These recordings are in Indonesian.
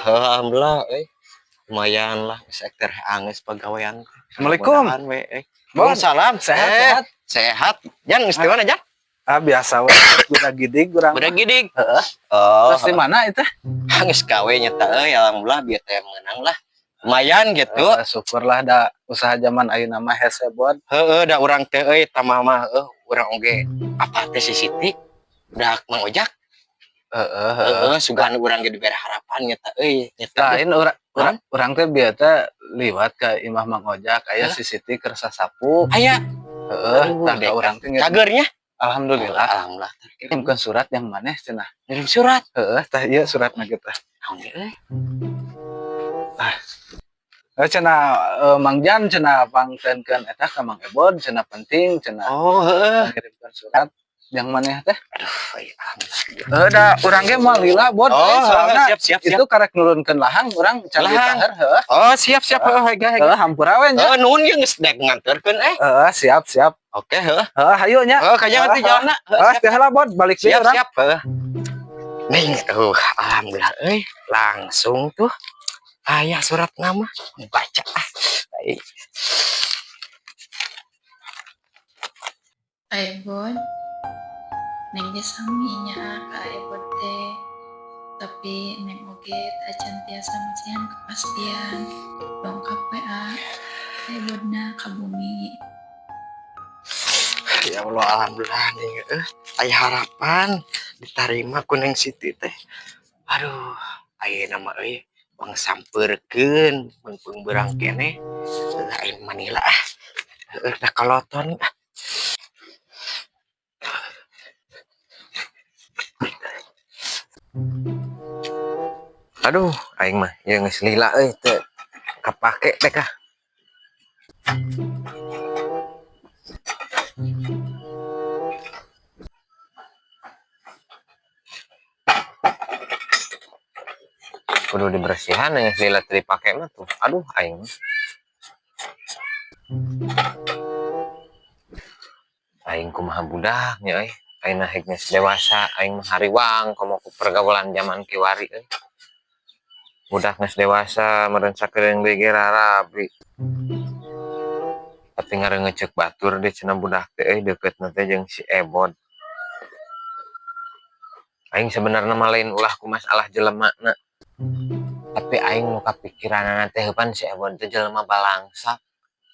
Alhamdulillah, lumayan lah, sektor angges pegawaian. Assalamualaikum. Waalaikumsalam. Sehat. Sehat. Jan, istiwana Jan. Biasa we. Udah gidig kurang. Udah gidig. Terus di mana itu? Angges kawe nyata alhamdulillah biar teh menang lah. Lumayan gitu. Syukurlah da usaha zaman ayeuna mah hese bod. Da urang teh tamah mah urang oge apa teh si Siti udah Mang Ojak. Sugan urang ge dibere harapan nyata nyata. Lain urang teh biasa liwat ke Imah Mang Ojak aya si Siti keur sasapu. Aya. Tah urang teh cagernya. Alhamdulillah. Kirimkeun surat yang maneh cenah. Kirim surat. Tah ieu suratna kita. Naon euy? Cenah Mang Jan cenah pangtenkeun eta ka Mang Ebod cenah penting cenah. Ngirimkeun surat yang maneh teh. Aduh, Da urang ge moal lila bod soalna siap. itu karek nurunkeun lahang urang can ditaher siap hega. Hampura we nya. Nuhun ge geus dek nganterkeun siap. Oke, Hayu nya. Kajangan teh jalanna. Teh lah bod balik deui urang. Siap. Ning alhamdulillah langsung tuh aya surat nama baca baik. Aibon neng ge saminya ka aibon teh tapi neng oge tacan tiasa masihan kepastian dongkap WA aibonna ka bumi. Ya Allah alhamdulillah ning aya harapan diterima ku Neng Siti teh. Aduh ayeuna mah bang sampeurkeun mun beurang keneh lain manila da kaloton. Aduh aing mah ya geus lila teu kapake teh kah. Kudu dibersihan yang lila teu dipake mah tuh. Aduh aing mah. Aing kumaha budaknya ayeuna geus dewasa aing mah hariwang komo ku pergaulan zaman kiwari budak geus dewasa meureun sakedeung deui ge rarabi. Tapi ngareungeceuk batur deh cenah budak teh deuketna teh jeung si Ebod. Aing sebenarnya mah lain ulah ku masalah jelemana. Tapi aing nu kapikiranna teh heupan si Ebod teh jelema balangsa.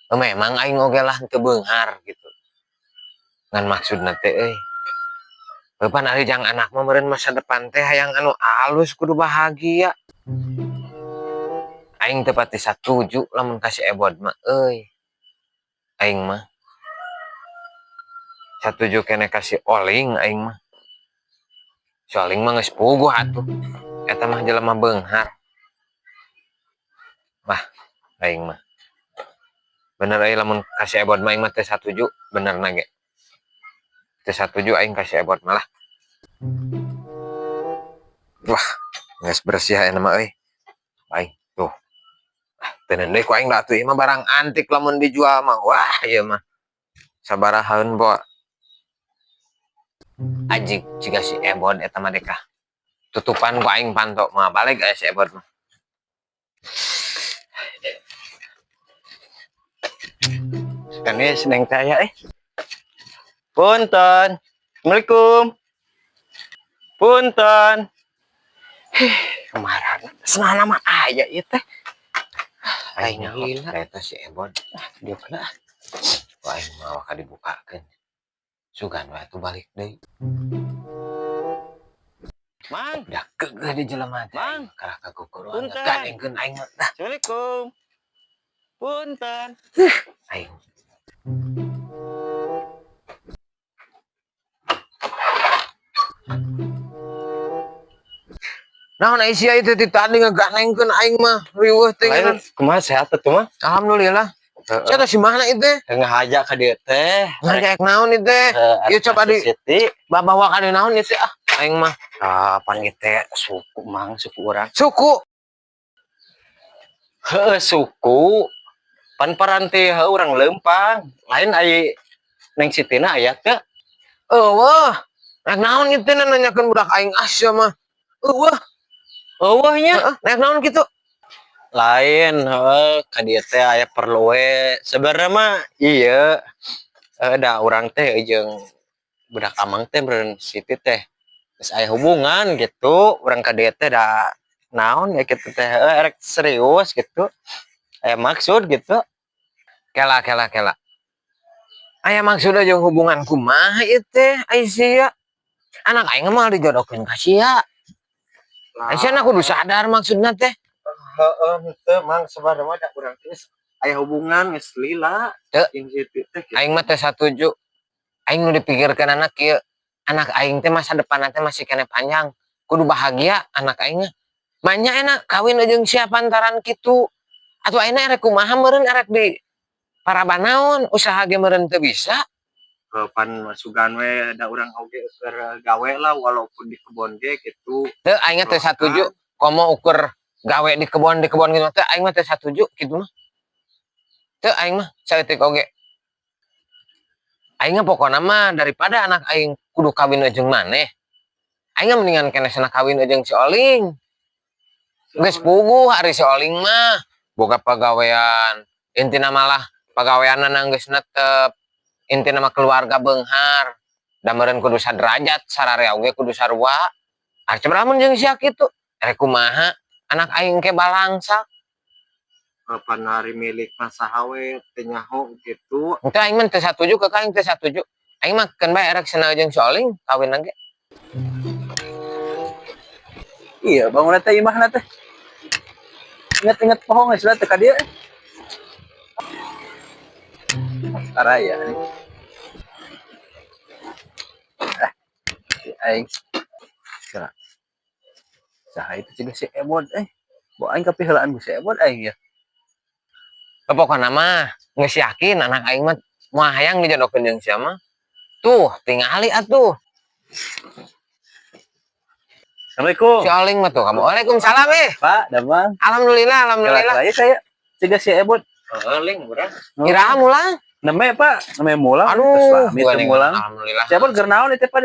Memang aing oge lah teu beunghar gitu. Ngan maksudna teh heupan ari jang anak mah meureun masa depan teh hayang anu alus kudu bahagia. Aing teu pati satuju lamun ka si Ebod mah aing mah satuju kene kasih Oling aing mah. Si Oling mah geus puguh atuh. Eta mah jelema beunghar. Wah, aing mah. Bener lamun kasih Ebod mah aing mah teh satuju benerna ge. Teu satuju aing kasih Ebod malah. Wah, geus bersih aya mah Aing tuh. Teuneun deui ku aing da atuh ieu mah barang antik lamun dijual mah. Wah, ieu mah sabarahaeun bo. Ajik jiga si Ebod eta mah dekah. Tutupan ku aing panto mah balik aya si Ebod mah. Kan ieu sedeng teh aya Punten. Assalamualaikum. Punten. Kemarin senana mah aya ieu teh. Aing lila eta si Ebod. Dia kana. Aing mah ka dibukakeun. Sugan wae atuh balik deui. Mang, dah keugeuh di jelema teh. Mang, kalah kakukuruan gadengkeun aing mah. Assalamualaikum. Punten. Aing. Naon sia itu tadi ngaganengkeun aing mah riweuh teh. Kumaha sehat atuh mah? Alhamdulillah. Cenah si mana itu? Ngajak ka dieu teh. Ngajak naon ieu teh? Ieu coba di bawa ka naon ieu teh aing mah. Pan ieu teh suku mang, suku urang. Suku. Heueuh suku. Pan paranti urang leumpang. Lain ai Neng Sitina aya teh. Eueuh. Rek naon ieu teh nanyakeun budak aing asya mah. Eueuh. eueuhnya nek naon kitu Lain ka dieu teh aya perlu we sebenarnya mah iya da urang teh jeung budak amang teh beureun siti teh geus aya hubungan gitu urang ka dieu teh da naon ya kitu teh rek serius gitu aya maksud gitu. kela aya maksud jeung hubungan kumaha ieu teh Aisyah anak aing mah dijodohkeun ka sia Aisyah kudu sadar maksudna teh Heeh, henteu mang sebenarnya mah da urang teh aya hubungan geus lila Teu. jeung siti teh. aing mah teh satuju aing nu dipikirkeun anak kieu anak aing teh masa depan teh masih kene panjang kudu bahagia anak aing manya enak kawin jeung sia pantaran kitu atuh ayeuna erek kumaha meureun erek di parabanaon usaha ge meureun teu bisa Pan masugan we da urang oge keur gawe lah walaupun di kebon ge gitu. teu aing teh satuju komo ukur gawe di kebon gitu teh aing mah teh satuju kitu mah teu aing mah saeutik oge aing mah pokona mah daripada anak aing kudu kawin jeung maneh aing mendingan kene sana kawin jeung si Oling geus puguh ari si Oling mah boga pagawean intina malah pagaweanna geus netep intina mah keluarga beunghar da meureun kudu saderajat sararea oge kudu sarua ari cemaramun jeung sia kitu erek kumaha anak aing ke balangsa Pan hari milik masaha we teh nyaho gitu. henteu aing mah teu satuju ke aing teh satuju aing mah keun bae erek sana jeung si Oling kawin ge Iya, bangun teh imahna teh. Ingat-ingat pohon geus teh ka dieu. Karaya nih. Aing. Saha itu juga si Ebon Bo aing kapiheulaan ku si Ebon aing ya. pokona mah geus yakin anak aing mah moal hayang dijodohkeun jeung sia mah tuh tingali atuh Assalamualaikum. si Oling mah tuh kamu waalaikumsalam Pak, damang. alhamdulillah Saya kayak juga si Ebon. Heeh, ling urang. Iraha mulang Neme Pak, neme mulang. aduh Terus lah, mulang. alhamdulillah Si Ebon keur naon teh Pak?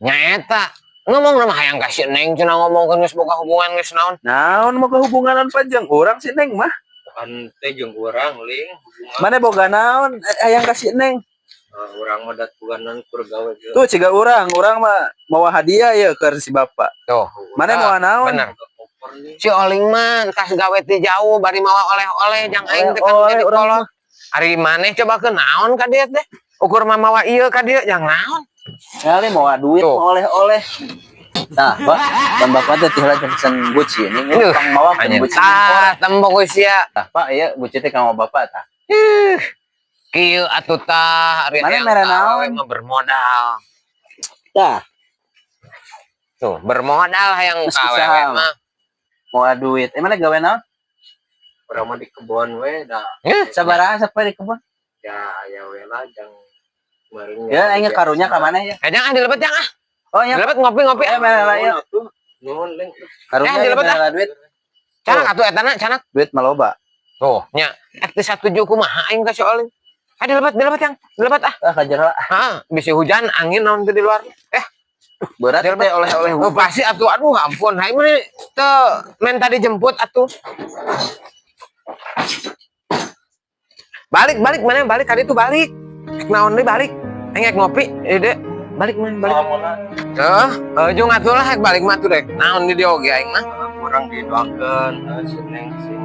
nyaeta ngomong nama hayang kasih neng cenah ngomongkeun geus boga hubungan geus naon Naon mah hubunganan panjang urang si Neng mah. Pan teh jeung urang ling hubungan Mana boga naon hayang kasih Neng. urang mah datuganan kur gawe ge. Tuh ciga urang mah mau hadiah ya ke si Bapak. tuh Mana mau naon? bener si Oling mah entah gawe ti jauh bari mawa oleh-oleh jang aing teh kan Oleh-oleh jadi urang kolot ari maneh coba ke naon ka dieu teh ukur mah mawa ieu ka dieu jang naon Kali mau duit Tuh. mau oleh-oleh. Nah, Pak, kan Bapak teh tihla pesan Gucci ini Aduh, pang mawa hanya Gucci. tah tembok geus sia Tah, Pak, ieu Gucci teh ka Bapak tah. kieu atuh tah ari Mana hayang mere awewe naon? mah bermodal Tah, tuh bermodal hayang Geus ka awewe usaha. mah mau duit. Mana gawe naon? Urang mah di kebon we da Sabaraha sapeur di kebun? ya aya we lah jang meureun. Ya, aing karunya ka mana ya? jangan dilebet jang ah Oh, ya. dilebet ngopi-ngopi Mana lah ya? Nuhun ling. Karunya dilebet mana lah duit? canak atuh etana canak Duit maloba. tuh nya teh satuju kumaha aing ka si Oling dilebet yang dilebet ah Ah, kajero. bisa hujan angin naon teh di luar Berat teh oleh-oleh oh, pasti atuh aduh ampun hai mah teu men tadi jemput atuh balik mana balik tadi tuh balik naon deui balik engek ngopi dek balik mana balik jeung atuh lah balik mah tuh dek naon di dieu oge aing mah Urang didoakeun si Neng sing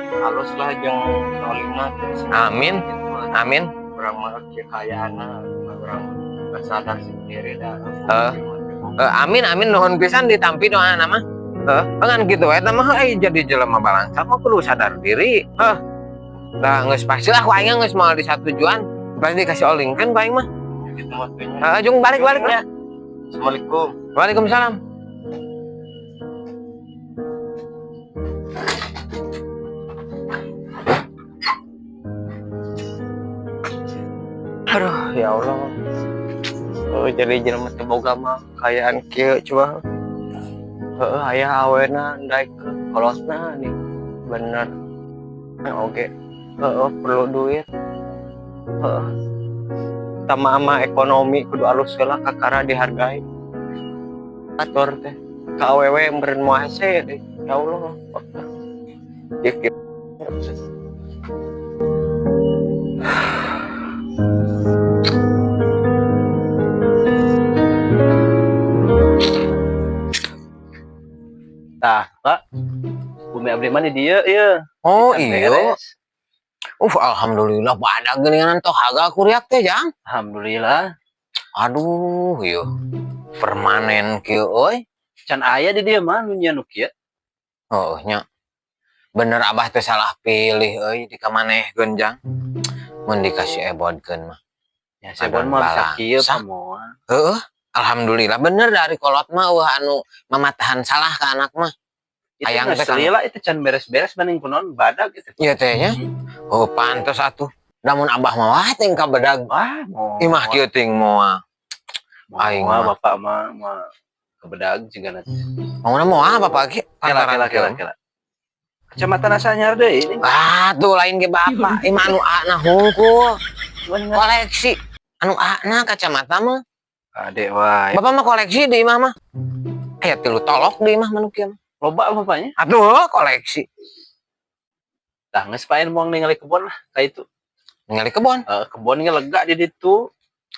halus lah jeung Oling mah. amin amin Urang mah kekayaanna urang sadar sendiri dah. amin nuhun pisan ditampi doana mah kan gitu eta mah jadi jelema balangsa mah kudu sadar diri da geus pasti lah ku aing geus moal di satujuan pasti dikasih Oling kan ku aing mah Gitu matunya. jeung balik ya Assalamualaikum. waalaikumsalam Aduh, ya Allah. Jadi jelema teh boga mah kayaan kieu coba. Aya awena daek ke kolotna nih. Bener. Oke. Perlu duit. Tama ama ekonomi kudu alus heula kakara dihargai. Atur teh. ka awewe meureun moal hese ya Allah. Kieu Tah, Pak. Bumi abdi mah di dieu ieu. Oh Can iya. beres. Alhamdulillah badag geuningan tong haga kuriak teh Jang. Alhamdulillah. Aduh ieu permanen kieu euy. Can aya di dieu mah nu nya nu kieu. Oh nya. Bener Abah teh salah pilih euy dikamanehkeun Jang. Mun dikasih ebodkeun mah. Ya sebon mah bisa kieu pamoa. Heeh. Alhamdulillah bener dari kolot mah wah anu mamatahan salah ke anak mah. Itu Hayang geus teh kan. lila itu can beres-beres banding kunaon badag gitu. Iya teh nya. Oh pantes atuh. Lamun Abah mah wah teh ka bedag. Wah, mau. Imah kieu ting moal. Aing Moal mah. bapak mah kebedag juga nanti. Mau moal Bapak ge Kela. Kecamatan Asanyar deui ini. Ah, tuh lain ge bapak. Imah anu ana hungkul. Koleksi. Anu ana kacamata mah. Ade wae. Bapak mah koleksi di imah mah. Aya 3 tolok di imah manu kieu. Loba bapaknya. Atuh koleksi. Tah geus paen moal ningali kebon lah ka itu. Ningali kebon. Kebon ge lega di ditu.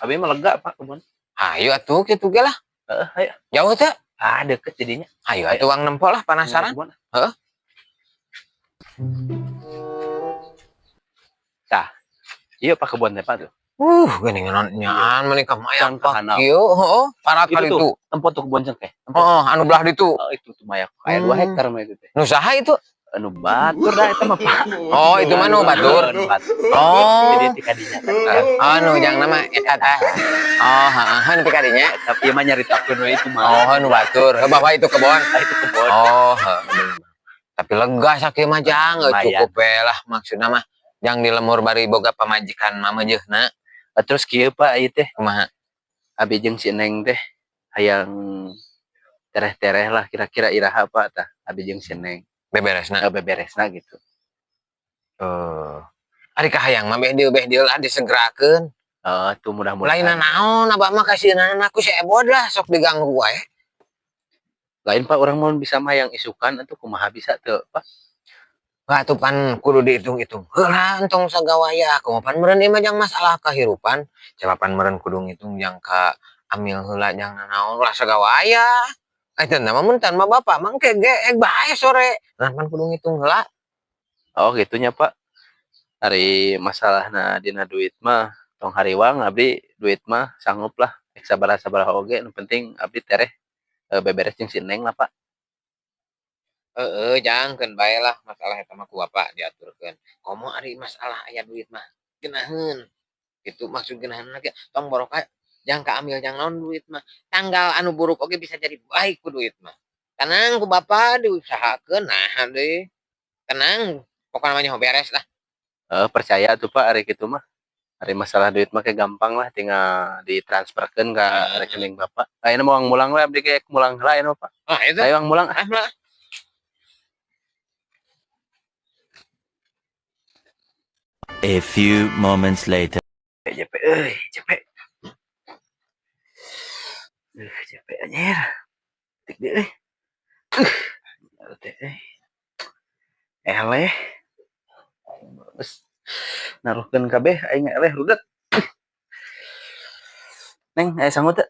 Abi mah lega Pak kebon. Ayo atuh kitu ge lah. Ayo. Jauh teh. Deket jadinya. Ayo atuh uang nempo lah penasaran. Heeh. Tah. Ieu Pak kebon teh Pak tuh. Geuningan nyaan menikah mayang Can Pak kieu, heeh. Para kali itu. Tempat tuh kebon cengkeh. Heeh, anu belah ditu. Itu tuh mayak aya 2 hektar mah itu teh. Nu saha itu? Anu batur dah eta mah Pak. Oh, itu mah nu batur. Oh. Jadi ti kadinya. Anu yang nama eta. Oh, heeh, nu kadinya. Tapi mah nyaritakeun we itu mah. Oh, nu batur. Bapak itu kebon. Itu kebon. Oh, heeh. Tapi lega sakieu mah Jang, cukup we lah maksudna mah. Jang di lemur bari boga pamajikan mameujeuna. Terus kieu Pak ieu teh Kumaha? abi jeung si Neng teh hayang tereh-tereh lah kira-kira iraha Pak tah abi jeung si Neng. Beberesna. Beberesna gitu. Ari kahayang mah beh deul disegerakeun. Tuh mudah-mudahan. Lainna naon Abah mah kasieunana aku si ebod lah sok diganggu wae. Lain Pak orang mau bisa mah yang isukan atuh kumaha bisa teu Pak. Wah tuh pan kudu dihitung-hitung. Heula entong sagawaya kumaha pan meureun ieu mah jang masalah kahirupan. Jawaban meureun kudu ngitung jang ka amil heula jang naon ulah sagawaya. Eta mah mun tan mah bapak mah engke geeg bae sore. Nah pan kudu ngitung heula. Oh gitunya Pak. Hari masalahna dina duit mah tong hariwang abdi duit mah sanggup lah. Sabaraha oge nu penting abdi tereh beberes jeung si Neng lah Pak. Jang keun bae lah masalah eta mah ku bapak diaturkeun. Komo ari masalah aya duit mah geunaheun. Itu maksud geunaheun lagi tong barokah jang kaambil jang naon duit mah. Tanggal anu buruk oge bisa jadi baik ku duit mah. Tenang ku bapak diusahakeun nah deui. Tenang pokokna mah beres lah. Percaya tuh Pak hari kitu mah. Hari masalah duit mah gampang lah tinggal ditransferkeun ka rekening Bapak. Ayeuna mah uang mulang we abdi ge mulang heula aya Pak. Itu. Ayo uang mulang. A few moments later. JP JP. JP anjir. Tik deui. Eleh. Terus naruhkeun kabeh aing eleh rudet. Neng, aya sangu teu?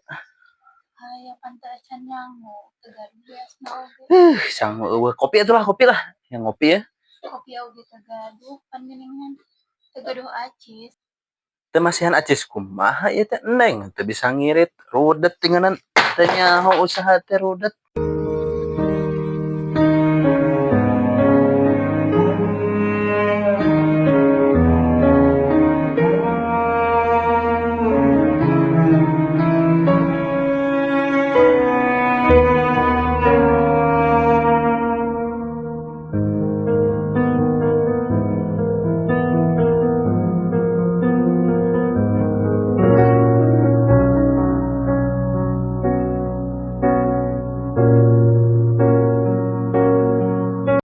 Aya pantacan nyangu tegar biasna oge. Sangu eueuh kopi atuh lah, kopi lah. Yang ngopi ya. Kopi oge tegaduh pan geuningan tegaduh acis. Teu masihan acis kumaha ieu teh Neng teu bisa ngirit rudet tinganan teh nyaho usaha teh rudet.